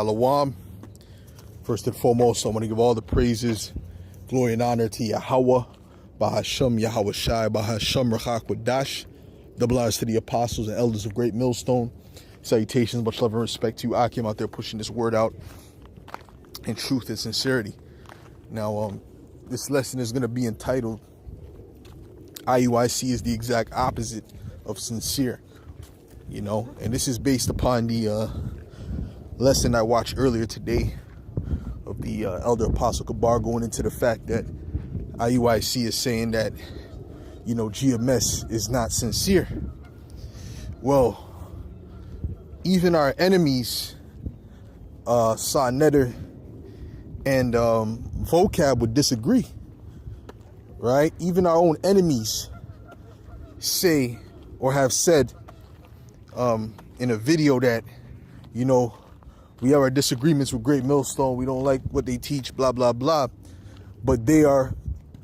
Shalom. First and foremost, I want to give all the praises, glory, and honor to Yahweh, Bahasham, Yahweh Shai, Bahasham, Rachak Wadash. Double honors to the apostles and elders of Great Millstone. Salutations, much love and respect to you, Akim, out there pushing this word out in truth and sincerity. Now, this lesson is going to be entitled, IUIC is the exact opposite of sincere, and this is based upon the lesson I watched earlier today of the Elder Apostle Kabar going into the fact that IUIC is saying that, GMS is not sincere. Well, even our enemies, Netter and Vocab would disagree, right? Even our own enemies say or have said in a video that, we have our disagreements with Great Millstone. We don't like what they teach, blah, blah, blah. But they are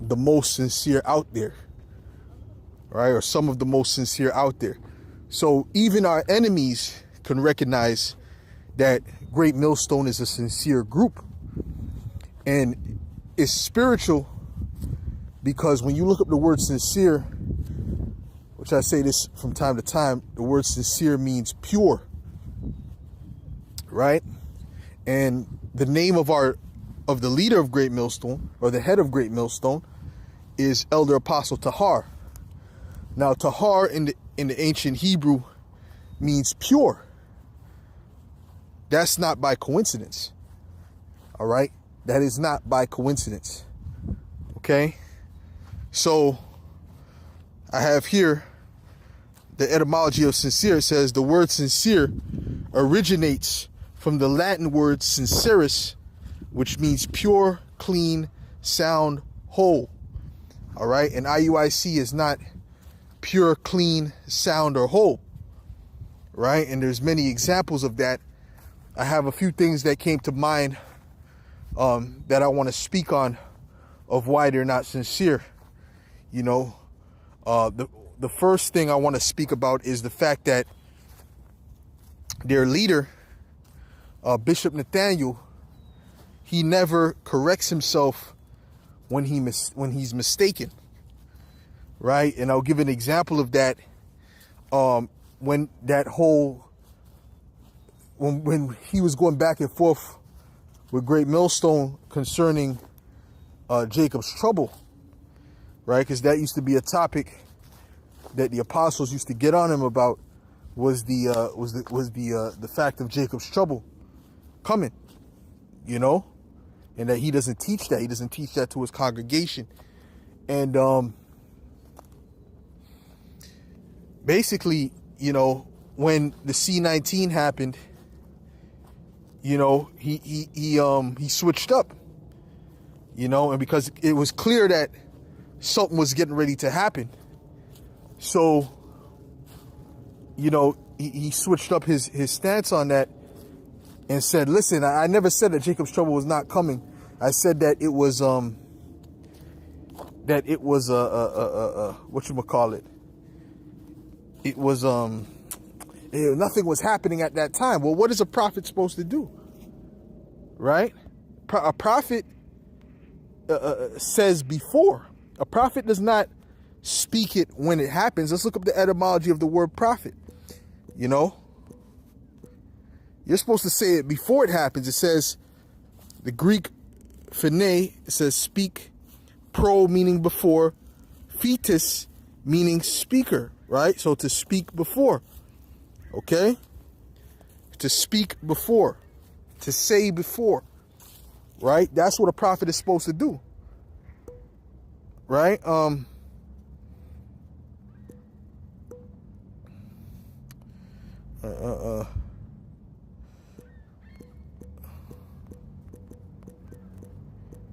the most sincere out there, right? Or some of the most sincere out there. So even our enemies can recognize that Great Millstone is a sincere group. And it's spiritual because when you look up the word sincere, which I say this from time to time, the word sincere means pure. Right? And the name of the leader of Great Millstone, or the head of Great Millstone, is Elder Apostle Tahar. Now, Tahar in the ancient Hebrew means pure. That's not by coincidence. All right? That is not by coincidence. Okay? So, I have here the etymology of sincere. It says the word sincere originates from the Latin word sincerus, which means pure, clean, sound, whole. All right? And IUIC is not pure, clean, sound, or whole. Right? And there's many examples of that. I have a few things that came to mind that I want to speak on of why they're not sincere. The first thing I want to speak about is the fact that their leader, Bishop Nathaniel, he never corrects himself when he's mistaken, right? And I'll give an example of that. When he was going back and forth with Great Millstone concerning Jacob's trouble, right? Because that used to be a topic that the apostles used to get on him about, was the fact of Jacob's trouble coming, and that he doesn't teach that. He doesn't teach that to his congregation. And basically, when the C-19 happened, he switched up, and because it was clear that something was getting ready to happen. So, he switched up his stance on that and said, listen, I never said that Jacob's trouble was not coming. I said that it was, whatchamacallit? It was, nothing was happening at that time. Well, what is a prophet supposed to do? Right? A prophet says before. A prophet does not speak it when it happens. Let's look up the etymology of the word prophet. You're supposed to say it before it happens. It says, the Greek phene, it says speak, pro meaning before, fetus meaning speaker, right? So to speak before, okay? To speak before, to say before, right? That's what a prophet is supposed to do, right?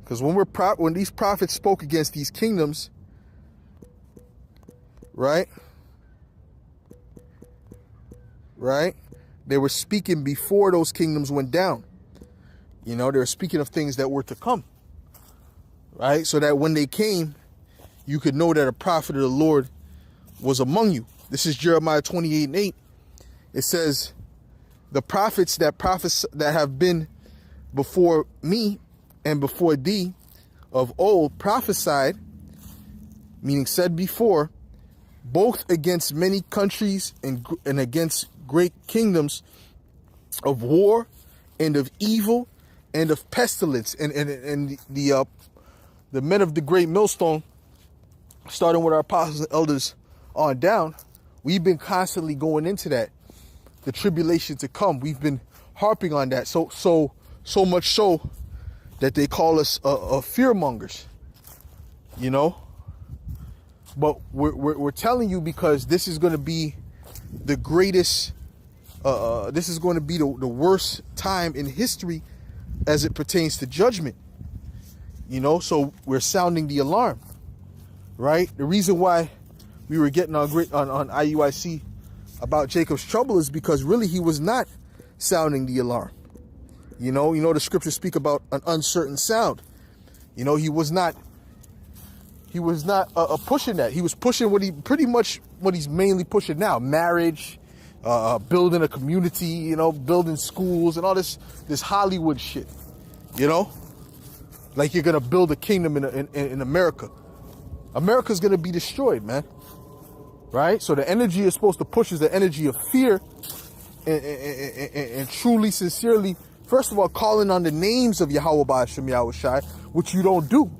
Because when these prophets spoke against these kingdoms, right, they were speaking before those kingdoms went down. They were speaking of things that were to come, right? So that when they came, you could know that a prophet of the Lord was among you. This is Jeremiah 28:8. It says, the prophets that have been before me and before thee of old prophesied, meaning said before, both against many countries and against great kingdoms, of war and of evil and of pestilence. And the men of the great millstone, starting with our apostles and elders on down, we've been constantly going into that, the tribulation to come. We've been harping on that, so much so that they call us fear mongers, you know. But we're telling you, because this is going to be the greatest. This is going to be the worst time in history as it pertains to judgment. You know, so we're sounding the alarm, right? The reason why we were getting on IUIC about Jacob's trouble is because really he was not sounding the alarm. You know, the scriptures speak about an uncertain sound. You know, he was not pushing that. He was pushing what he's mainly pushing now: marriage, building a community, you know, building schools and all this Hollywood shit. You know, like you're gonna build a kingdom in America. America's gonna be destroyed, man. Right? So the energy is supposed to push is the energy of fear, and truly, sincerely, first of all, calling on the names of Yahweh Ba'ashem Yahushai, which you don't do.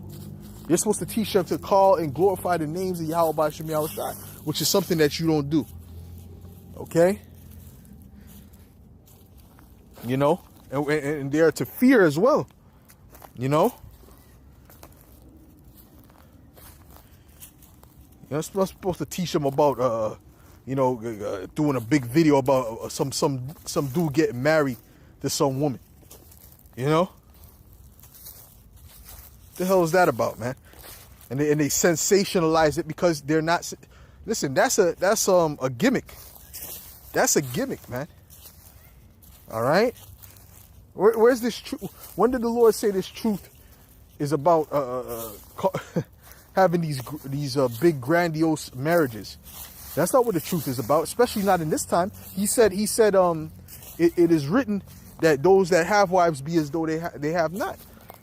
You're supposed to teach them to call and glorify the names of Yahweh Ba'ashem Yahushai, which is something that you don't do. Okay? You know? And they are to fear as well. You know? You're supposed to teach them about, doing a big video about some dude getting married to some woman. You know? The hell is that about, man? And they sensationalize it because they're not. Listen, that's a gimmick. That's a gimmick, man. All right. Where's this truth? When did the Lord say this truth is about having these big grandiose marriages? That's not what the truth is about, especially not in this time. He said, it is written that those that have wives be as though they have not.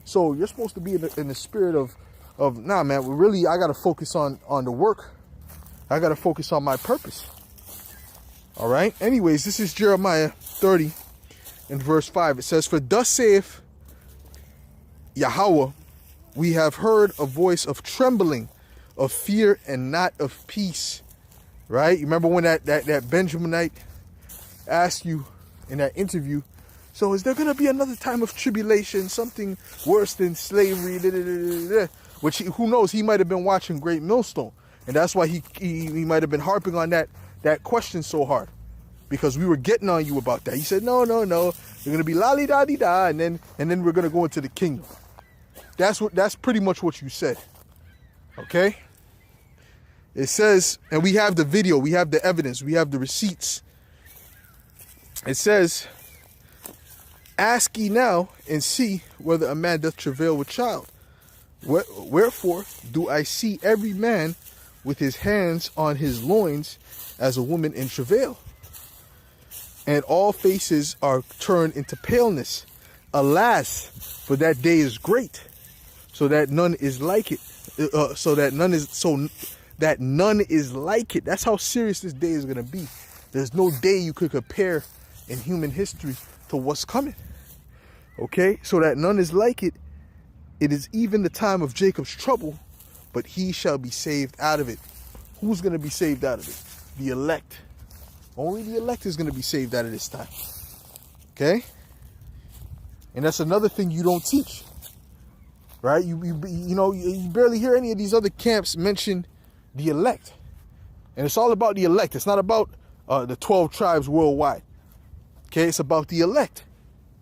So you're supposed to be in the spirit of nah, man. Really, I got to focus on the work. I got to focus on my purpose. All right. Anyways, this is Jeremiah 30 and verse 5. It says, "For thus saith Yahweh, we have heard a voice of trembling, of fear, and not of peace." Right? You remember when that Benjaminite asked you in that interview, so is there going to be another time of tribulation, something worse than slavery? Which, who knows, he might have been watching Great Millstone. And that's why he might have been harping on that question so hard. Because we were getting on you about that. He said, no. You're going to be la-li-da-di-da, and then we're going to go into the kingdom. That's pretty much what you said. Okay? It says, and we have the video, we have the evidence, we have the receipts. It says, "Ask ye now and see whether a man doth travail with child. Wherefore do I see every man with his hands on his loins as a woman in travail? And all faces are turned into paleness. Alas, for that day is great, so that none is like it. That none is like it." That's how serious this day is going to be. There's no day you could compare in human history to what's coming. Okay, so that none is like it. It is even the time of Jacob's trouble, but he shall be saved out of it. Who's going to be saved out of it? The elect. Only the elect is going to be saved out of this time. Okay? And that's another thing you don't teach. Right? You barely hear any of these other camps mention the elect. And it's all about the elect. It's not about the 12 tribes worldwide. Okay? It's about the elect.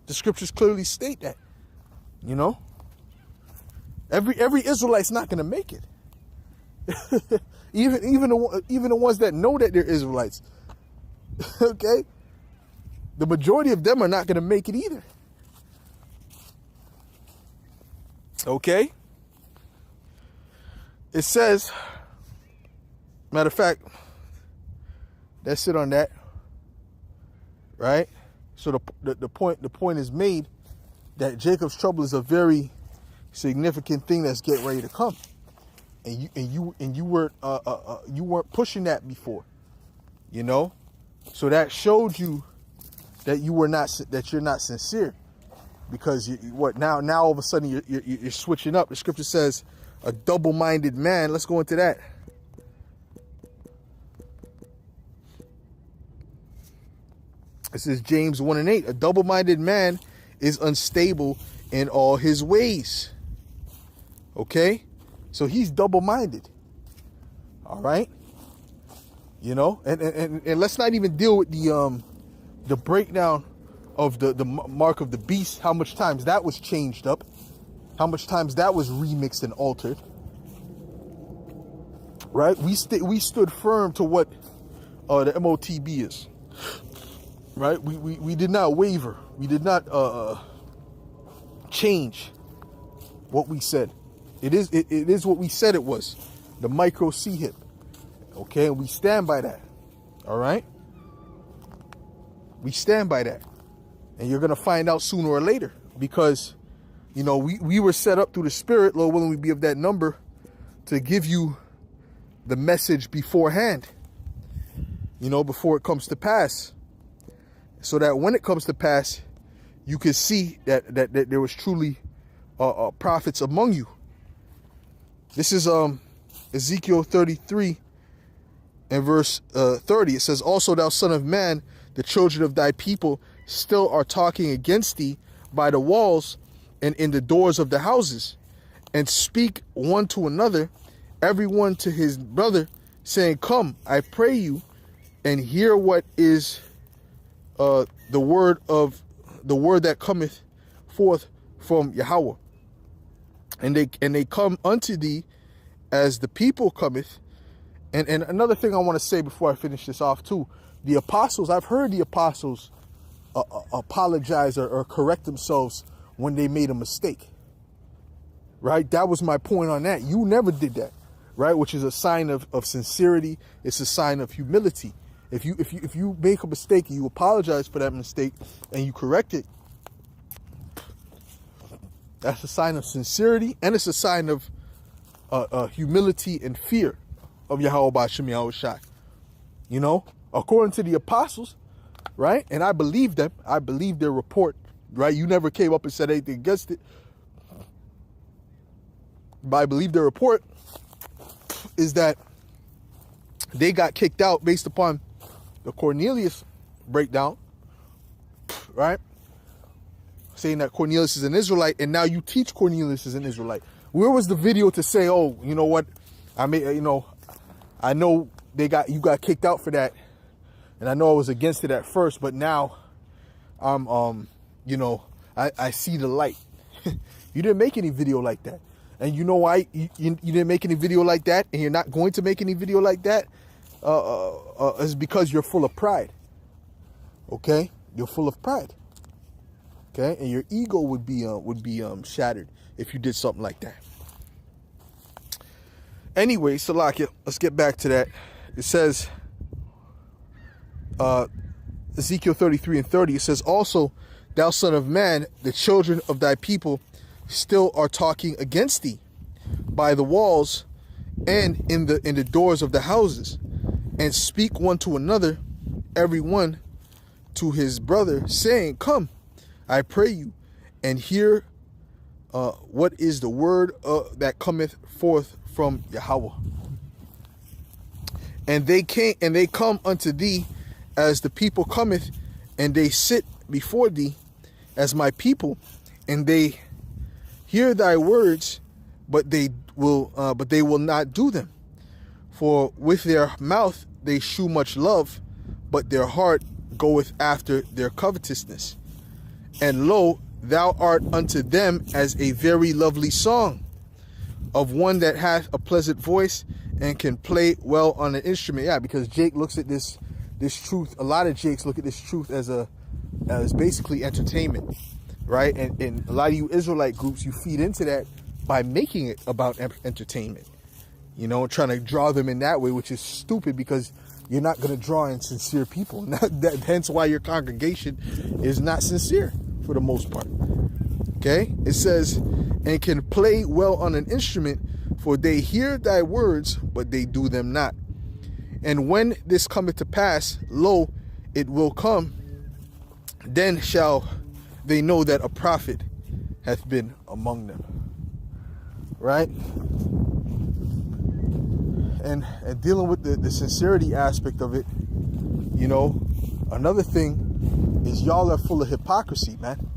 The scriptures clearly state that. You know? Every Israelite's not going to make it. even the ones that know that they're Israelites. Okay? The majority of them are not going to make it either. Okay? It says, matter of fact, that's it on that. Right? So the point is made that Jacob's trouble is a very significant thing that's getting ready to come, and you weren't pushing that before, you know. So that showed you that you're not sincere, because now all of a sudden you're switching up. The scripture says a double-minded man. Let's go into that. It says James 1:8. A double-minded man is unstable in all his ways. Okay, so he's double-minded. All right, you know, and let's not even deal with the breakdown of the mark of the beast. How much times that was changed up, how much times that was remixed and altered. Right, we stood firm to what the MOTB is. Right, we did not waver. We did not change what we said. It is what we said it was. The micro C hip. Okay, and we stand by that. All right, we stand by that, and you're gonna find out sooner or later, because you know we were set up through the Spirit, Lord willing, we be of that number, to give you the message beforehand. You know, before it comes to pass, so that when it comes to pass, you can see that there was truly prophets among you. This is Ezekiel 33 and verse 30. It says, also thou son of man, the children of thy people still are talking against thee by the walls and in the doors of the houses, and speak one to another, every one to his brother, saying, come, I pray you, and hear what is the word that cometh forth from Yahweh. And they come unto thee as the people cometh. And another thing I want to say before I finish this off too, the apostles, I've heard the apostles apologize or correct themselves when they made a mistake. Right? That was my point on that. You never did that. Right? Which is a sign of sincerity. It's a sign of humility. If you make a mistake and you apologize for that mistake and you correct it, that's a sign of sincerity, and it's a sign of humility and fear of Yahweh B'Shem Yahushai. You know, according to the apostles, right? And I believe them. I believe their report, right? You never came up and said anything against it. But I believe their report is that they got kicked out based upon the Cornelius breakdown, right? Saying that Cornelius is an Israelite, and now you teach Cornelius is an Israelite. Where was the video to say, oh, you know what? I know you got kicked out for that, and I know I was against it at first, but now I'm I see the light. You didn't make any video like that. And you know why you didn't make any video like that, and you're not going to make any video like that? Is because you're full of pride. Okay? You're full of pride. Okay? And your ego would be shattered if you did something like that. Anyway, Salakia, let's get back to that. It says, Ezekiel 33 and 30, it says, also, thou son of man, the children of thy people still are talking against thee by the walls and in the doors of the houses, and speak one to another, every one to his brother, saying, come, I pray you, and hear what is the word that cometh forth from Yahweh. And they come unto thee as the people cometh, and they sit before thee as my people, and they hear thy words, but they will not do them. For with their mouth they shew much love, but their heart goeth after their covetousness. And lo, thou art unto them as a very lovely song of one that hath a pleasant voice and can play well on an instrument. Yeah, because Jake looks at this truth. A lot of Jakes look at this truth as basically entertainment, right? And a lot of you Israelite groups, you feed into that by making it about entertainment, you know, trying to draw them in that way, which is stupid, because you're not going to draw in sincere people. Hence why your congregation is not sincere for the most part. Okay? It says, and can play well on an instrument, for they hear thy words, but they do them not. And when this cometh to pass, lo, it will come, then shall they know that a prophet hath been among them. Right? And dealing with the sincerity aspect of it, you know, another thing is y'all are full of hypocrisy, man.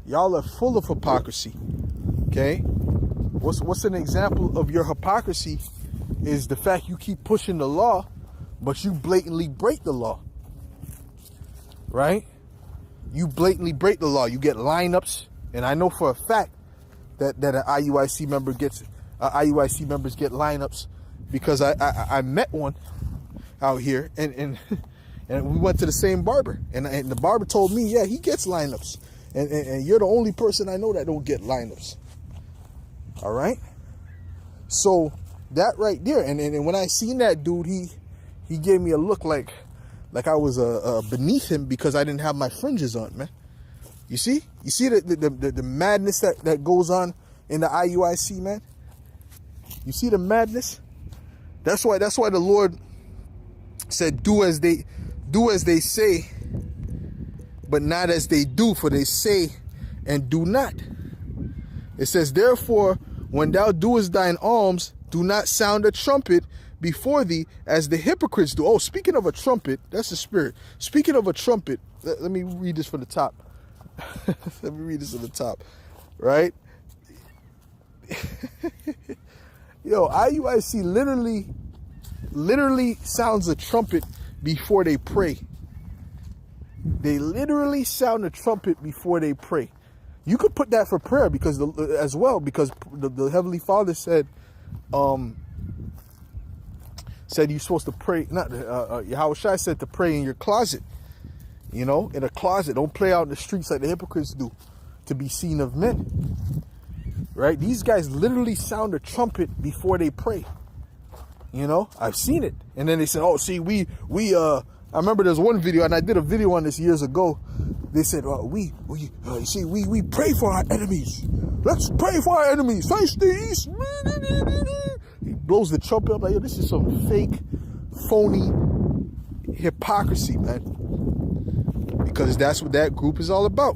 Y'all are full of hypocrisy. Okay? What's an example of your hypocrisy is the fact you keep pushing the law, but you blatantly break the law. Right? You blatantly break the law. You get lineups, and I know for a fact that an IUIC member gets IUIC members get lineups, because I met one out here, and we went to the same barber, and the barber told me, yeah, he gets lineups, and you're the only person I know that don't get lineups. All right, so that right there, and when I seen that dude, he gave me a look like I was beneath him because I didn't have my fringes on, man. You see the madness that goes on in the IUIC, man. You see the madness. That's why the Lord said, do as they say, but not as they do, for they say and do not. It says, therefore, when thou doest thine alms, do not sound a trumpet before thee, as the hypocrites do. Oh, speaking of a trumpet, that's the spirit. Speaking of a trumpet, let me read this from the top. Let me read this from the top, right? Yo, IUIC literally sounds a trumpet before they pray. They literally sound a trumpet before they pray. You could put that for prayer because the Heavenly Father said you're supposed to pray. Not Yahushua said to pray in your closet. You know, in a closet. Don't play out in the streets like the hypocrites do, to be seen of men. Right? These guys literally sound a trumpet before they pray. You know, I've seen it. And then they said, oh, see, I remember there's one video, and I did a video on this years ago. They said, we pray for our enemies. Let's pray for our enemies. Face the east. He blows the trumpet up like, yo, this is some fake, phony hypocrisy, man. Because that's what that group is all about.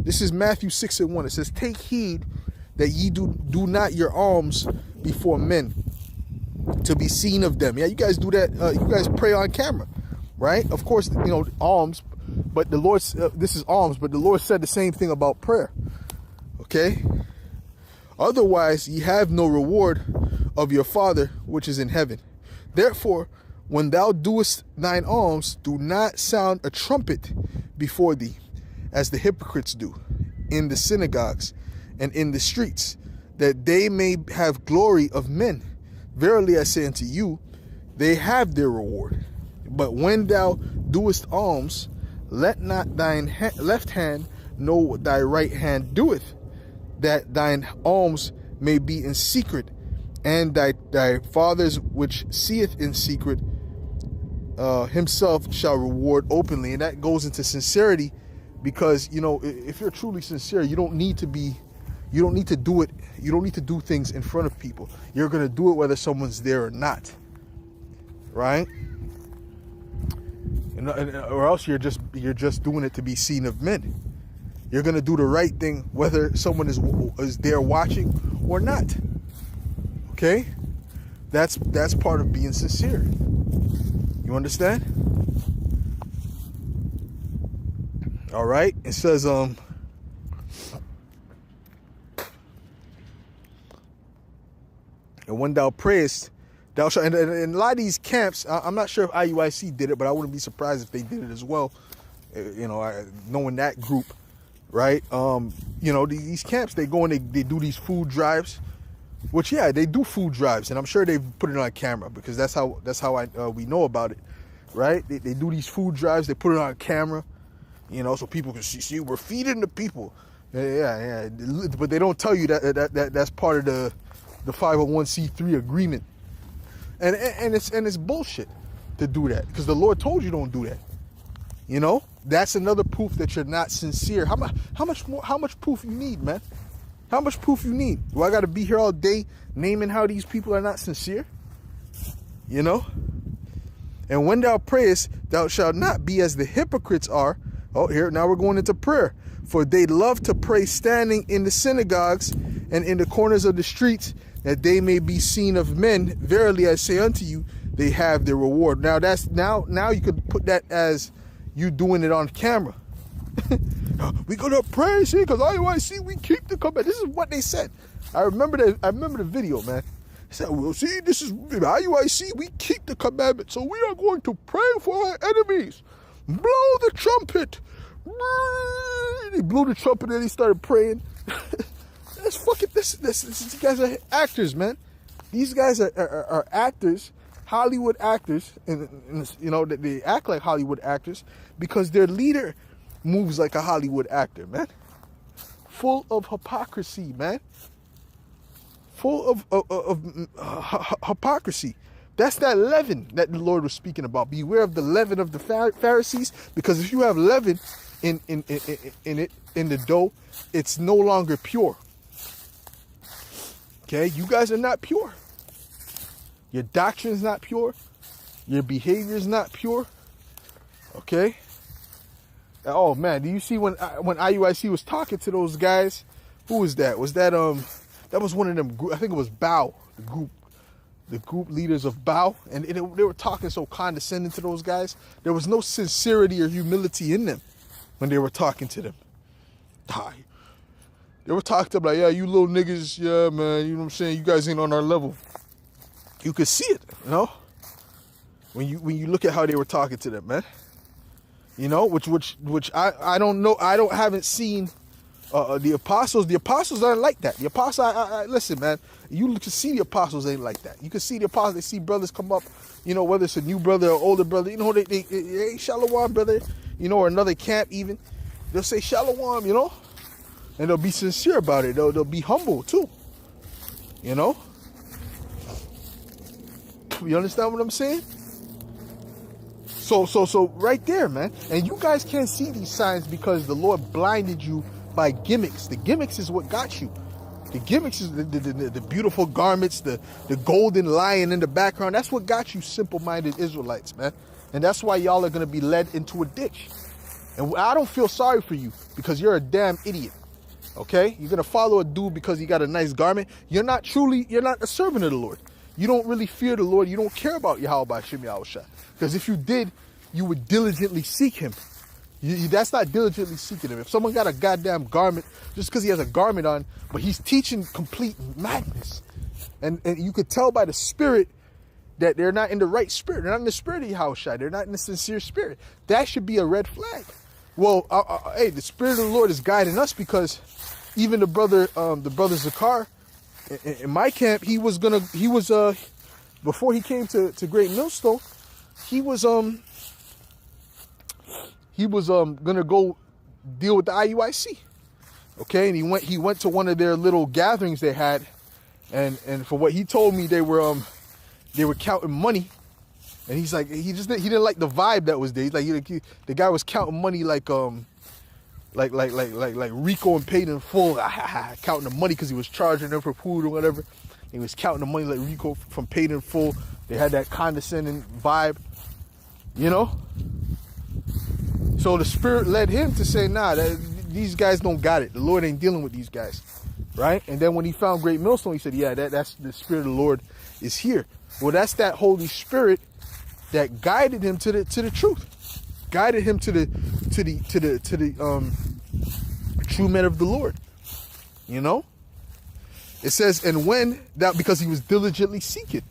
This is Matthew 6:1. It says, take heed that ye do not your alms before men, to be seen of them. Yeah, you guys do that. You guys pray on camera, right? Of course, you know, alms, but the Lord, this is alms, but the Lord said the same thing about prayer. Okay? Otherwise, ye have no reward of your Father which is in heaven. Therefore, when thou doest thine alms, do not sound a trumpet before thee, as the hypocrites do in the synagogues and in the streets, that they may have glory of men. Verily I say unto you, they have their reward. But when thou doest alms, let not thine left hand know what thy right hand doeth, that thine alms may be in secret, and thy Father's which seeth in secret himself shall reward openly. And that goes into sincerity, because, you know, if you're truly sincere, you don't need to do it. You don't need to do things in front of people. You're going to do it whether someone's there or not. Right? Or else you're just doing it to be seen of men. You're going to do the right thing whether someone is there watching or not. Okay? That's part of being sincere. You understand? All right? It says and when thou prayest, thou shalt. And a lot of these camps, I'm not sure if IUIC did it, but I wouldn't be surprised if they did it as well. You know, knowing that group, right? You know, these camps, they go and they do these food drives, which, yeah, they do food drives, and I'm sure they put it on camera, because that's how we know about it, right? They do these food drives, they put it on camera, you know, so people can see we're feeding the people. Yeah. But they don't tell you that's part of the 501c3 agreement, and it's bullshit. to do that, because the Lord told you don't do that. You know, that's another proof that you're not sincere. How much proof you need, man? How much proof you need? Do I got to be here all day naming how these people are not sincere? You know? And when thou prayest, thou shalt not be as the hypocrites are. Oh, here, now we're going into prayer. For they love to pray standing in the synagogues and in the corners of the streets, that they may be seen of men. Verily I say unto you, they have their reward. Now that's now you could put that as you doing it on camera. We gonna pray, see, because IUIC, we keep the command. This is what they said. I remember the video, man. He said, well, see, this is IUIC, we keep the commandment, so we are going to pray for our enemies. Blow the trumpet. He blew the trumpet and he started praying. That's fucking these guys are actors, man. These guys are actors, Hollywood actors, and you know that they act like Hollywood actors because their leader moves like a Hollywood actor, man. Full of hypocrisy, man. Full of hypocrisy. That's that leaven that the Lord was speaking about. Beware of the leaven of the Pharisees, because if you have leaven in the dough, it's no longer pure. Okay, you guys are not pure. Your doctrine is not pure. Your behavior is not pure. Okay. Oh man, do you see when IUIC was talking to those guys? Who was that? Was that that was one of them? I think it was Bao, the group leaders of Bao, and they were talking so condescending to those guys. There was no sincerity or humility in them when they were talking to them. They were talking to them like, yeah, you little niggas, yeah, man, you know what I'm saying? You guys ain't on our level. You could see it, you know, when you look at how they were talking to them, man. You know, which I don't know. Haven't seen the apostles. The apostles aren't like that. The apostles, listen, man. You can see the apostles ain't like that. You can see the apostles. They see brothers come up, you know, whether it's a new brother or older brother. You know, they hey, shalom, brother. You know, or another camp even. They'll say shalom, you know, and they'll be sincere about it. They'll be humble too. You know. You understand what I'm saying? So right there, man. And you guys can't see these signs because the Lord blinded you by gimmicks. The gimmicks is what got you. The gimmicks is the beautiful garments, the golden lion in the background. That's what got you simple-minded Israelites, man. And that's why y'all are going to be led into a ditch. And I don't feel sorry for you because you're a damn idiot. Okay? You're going to follow a dude because he got a nice garment. You're not a servant of the Lord. You don't really fear the Lord. You don't care about Yahweh Shem Yahushua. Because if you did, you would diligently seek him. That's not diligently seeking him. If someone got a goddamn garment, just because he has a garment on, but he's teaching complete madness. And you could tell by the spirit that they're not in the right spirit. They're not in the spirit of Yahushua. They're not in the sincere spirit. That should be a red flag. Well, hey, the spirit of the Lord is guiding us because even the brother Zakar, in my camp, he was before he came to Great Millstone, he was gonna go deal with the IUIC. Okay, and he went to one of their little gatherings they had, and for what he told me, they were counting money, and he's like he didn't like the vibe that was there. He's like the guy was counting money like Rico and paid in full, counting the money because he was charging them for food or whatever. He was counting the money like Rico from paid in full. They had that condescending vibe, you know. So the spirit led him to say, nah, these guys don't got it. The Lord ain't dealing with these guys, right? And then when he found Great Millstone, he said, yeah, that's the spirit of the Lord is here. Well, that's that Holy Spirit that guided him to the truth, guided him to the true men of the Lord. You know, it says, and when that, because he was diligently seeking,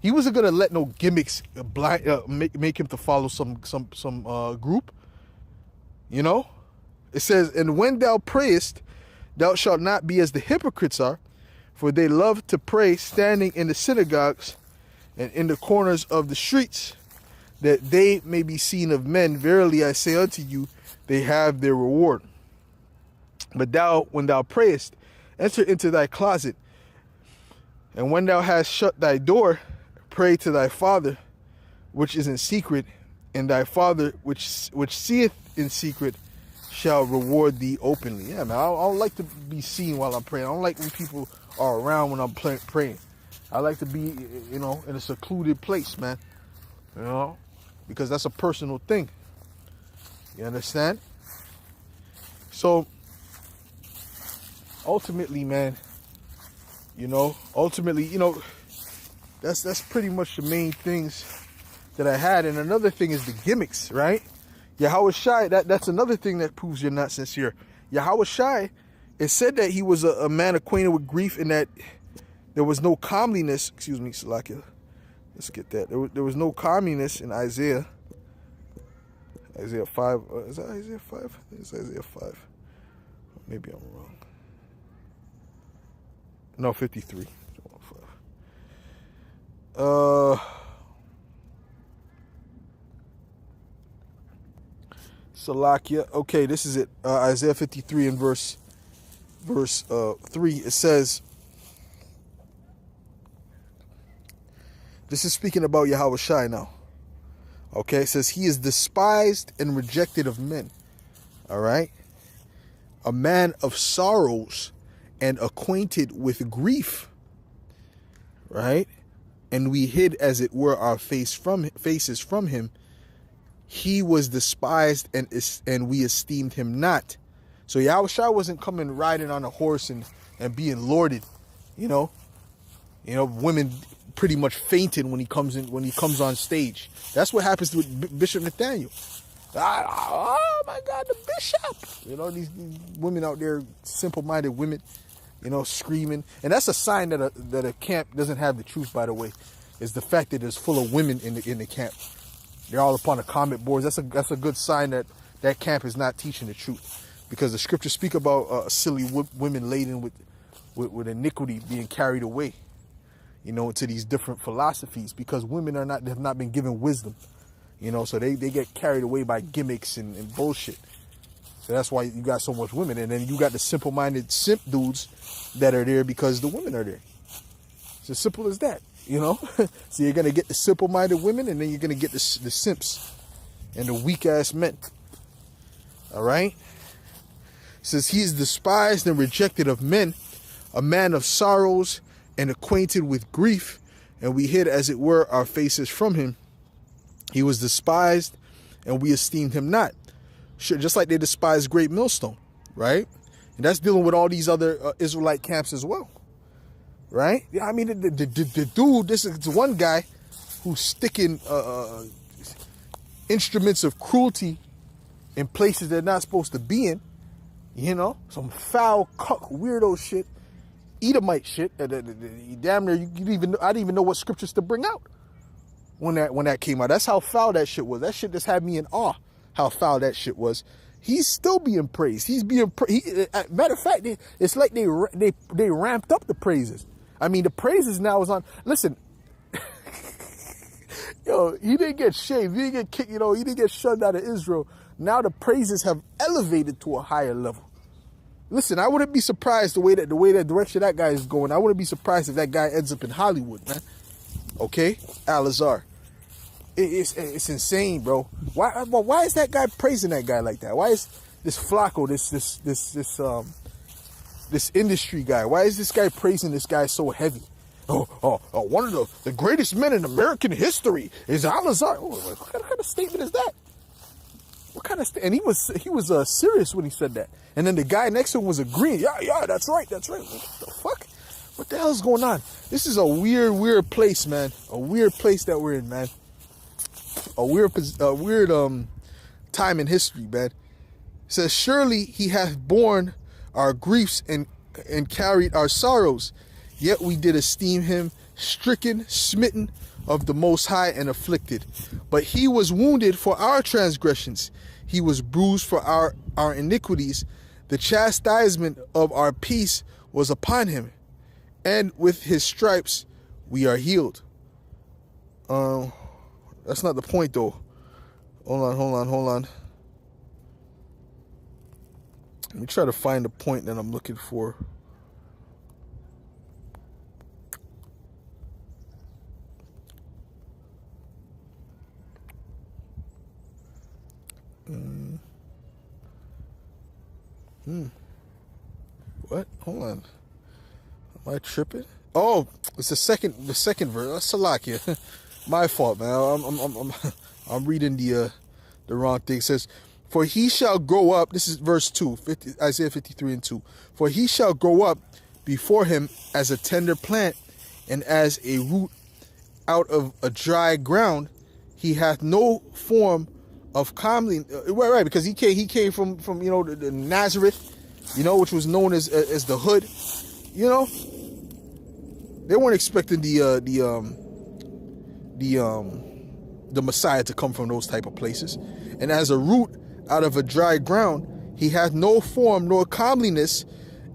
he wasn't gonna let no gimmicks make him to follow some group. You know, it says, and when thou prayest, thou shalt not be as the hypocrites are, for they love to pray standing in the synagogues and in the corners of the streets, that they may be seen of men. Verily I say unto you, they have their reward. But thou, when thou prayest, enter into thy closet, and when thou hast shut thy door, pray to thy Father, which is in secret, and thy Father which seeth in secret shall reward thee openly. Yeah, man, I don't like to be seen while I'm praying. I don't like when people are around when I'm praying. I like to be, you know, in a secluded place, man. You know, because that's a personal thing. You understand? So, ultimately, man, you know, that's pretty much the main things that I had. And another thing is the gimmicks, right? Yahweh Shai, that's another thing that proves you're not sincere. Yahweh Shai, it said that he was a man acquainted with grief and that there was no comeliness. Excuse me, Salakia. Let's get that. There was no comeliness in Isaiah. Isaiah 5. Is that Isaiah 5? I think it's Isaiah 5. Maybe I'm wrong. No, 53. Salakia. Okay, this is it. Isaiah 53 and verse 3. It says, this is speaking about Yahweh Shai now. Okay, it says, he is despised and rejected of men. All right. A man of sorrows and acquainted with grief. Right. And we hid, as it were, our faces from him. He was despised and we esteemed him not. So Yahweh Shai wasn't coming riding on a horse and being lorded, you know, women pretty much fainting when he comes on stage. That's what happens to Bishop Nathaniel. Oh my God, the bishop! You know, these women out there, simple-minded women, you know, screaming. And that's a sign that a camp doesn't have the truth. By the way, is the fact that it's full of women in the camp. They're all upon the comment boards. That's a good sign that camp is not teaching the truth, because the scriptures speak about silly women laden with iniquity being carried away, you know, into these different philosophies, because women have not been given wisdom, you know, so they get carried away by gimmicks and bullshit. So that's why you got so much women, and then you got the simple-minded simp dudes that are there because the women are there. It's as simple as that, you know. So you're gonna get the simple-minded women, and then you're gonna get the simps and the weak-ass men. All right. It says he is despised and rejected of men, a man of sorrows and acquainted with grief, and we hid, as it were, our faces from him. He was despised, and we esteemed him not. Sure, just like they despised Great Millstone, right? And that's dealing with all these other Israelite camps as well, right? Yeah, I mean, the dude, this is one guy who's sticking instruments of cruelty in places they're not supposed to be in, you know, some foul, cuck, weirdo shit, Edomite shit. Damn near, I didn't even know what scriptures to bring out when that came out. That's how foul that shit was. That shit just had me in awe. How foul that shit was. He's still being praised. He's being matter of fact, it's like they ramped up the praises. I mean, the praises now is on. Listen, yo, he didn't get shaved. He didn't get kicked. You know, he didn't get shunned out of Israel. Now the praises have elevated to a higher level. Listen, I wouldn't be surprised the way that direction that guy is going. I wouldn't be surprised if that guy ends up in Hollywood, man. Okay, Al-Azhar. It's insane, bro. Why is that guy praising that guy like that? Why is this Flacco, this industry guy, why is this guy praising this guy so heavy? One of the greatest men in American history is Al-Azhar. What kind of statement is that? What kind of and he was serious when he said that. And then the guy next to him was agreeing. Yeah, that's right. What the fuck? What the hell's going on? This is a weird place, man. A weird place that we're in, man. A weird time in history, man. It says, surely he hath borne our griefs and carried our sorrows, yet we did esteem him stricken, smitten of the Most High, and afflicted. But he was wounded for our transgressions, he was bruised for our iniquities. The chastisement of our peace was upon him, and with his stripes we are healed. That's not the point, though. Hold on. Let me try to find the point that I'm looking for. What? Hold on. Am I tripping? Oh, it's the second verse. Salakia. My fault, man. I'm reading the wrong thing. It says, "For he shall grow up." This is verse 2, Isaiah 53:2. "For he shall grow up before him as a tender plant, and as a root out of a dry ground. He hath no form of comely." Right, because he came from the Nazareth, which was known as the hood. They weren't expecting the Messiah to come from those type of places. And as a root out of a dry ground, he hath no form nor comeliness,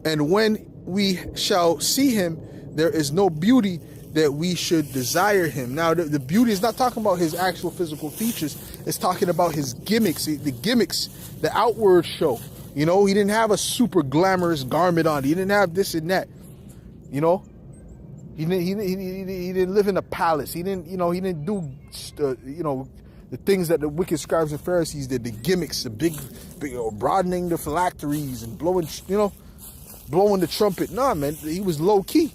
and when we shall see him, there is no beauty that we should desire him. Now, the beauty is not talking about his actual physical features. It's talking about his gimmicks, the outward show. He didn't have a super glamorous garment on. He didn't have this and that. He didn't live in a palace. He didn't do the things that the wicked scribes and Pharisees did. The gimmicks, the big broadening the phylacteries and blowing the trumpet. Nah, man, he was low key.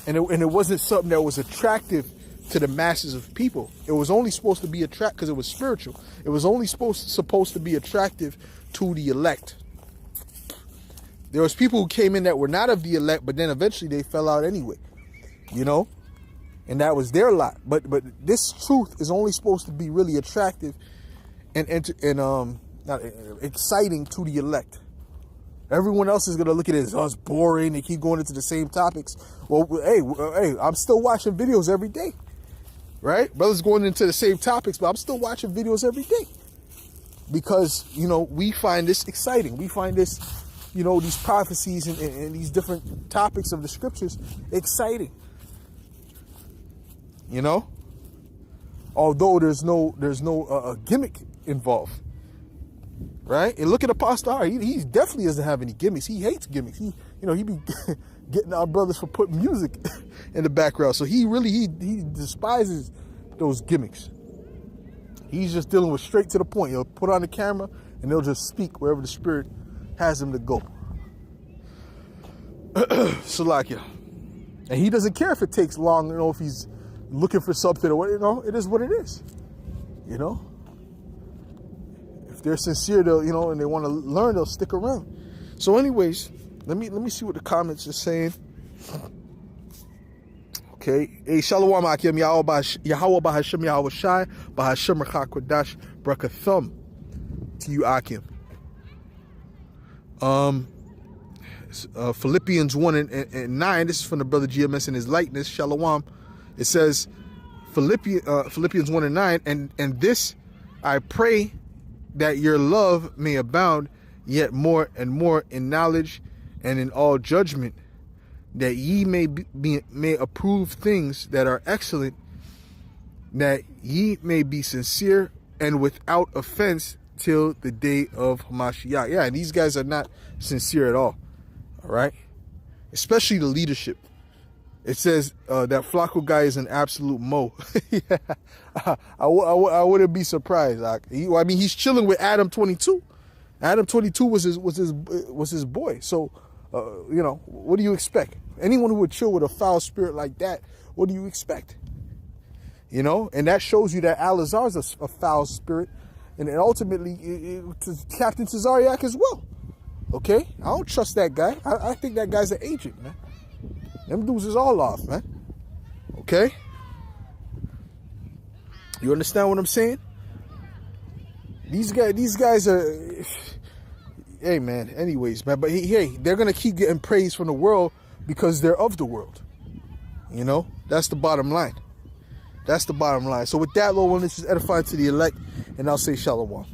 And it wasn't something that was attractive to the masses of people. It was only supposed to be attractive because it was spiritual. It was only supposed to be attractive to the elect. There was people who came in that were not of the elect, but then eventually they fell out anyway, and that was their lot. But this truth is only supposed to be really attractive and exciting to the elect. Everyone else is gonna look at it as, it's boring. They keep going into the same topics. Well, hey, I'm still watching videos every day, right? Brothers going into the same topics, but I'm still watching videos every day because we find this exciting. We find this. These prophecies and these different topics of the scriptures exciting. Although there's no gimmick involved, right? And look at Apostle R. He definitely doesn't have any gimmicks. He hates gimmicks. He be getting our brothers for putting music in the background. So he despises those gimmicks. He's just dealing with straight to the point. He'll put on the camera and they'll just speak wherever the Spirit has him to go. Salakia. And he doesn't care if it takes long, if he's looking for something or what, it is what it is. If they're sincere, they'll, and they want to learn, they'll stick around. So anyways, let me see what the comments are saying. Okay. Hey, Shalom Akim Yahweh Bahashem Yahweh Shai Bahashem Rachak Kodash Brakathum to you, Akim. Philippians 1 and 9, this is from the brother GMS in his likeness, Shalom. It says, Philippians 1 and 9, and this I pray that your love may abound yet more and more in knowledge and in all judgment, that ye may approve things that are excellent, that ye may be sincere and without offense till the day of Hamashiach. Yeah, and these guys are not sincere at all. All right? Especially the leadership. It says that Flacco guy is an absolute mo. Yeah. I wouldn't be surprised. He's chilling with Adam 22. Adam 22 was his boy. So, what do you expect? Anyone who would chill with a foul spirit like that, what do you expect? And that shows you that Al-Azhar's a foul spirit. And then ultimately, Captain Cesariak as well. Okay? I don't trust that guy. I think that guy's an agent, man. Them dudes is all off, man. Okay? You understand what I'm saying? These guys are... Hey, man. Anyways, man. But hey, they're going to keep getting praise from the world because they're of the world. That's the bottom line. That's the bottom line. So with that, Lord, let's just edify to the elect, and I'll say shalom.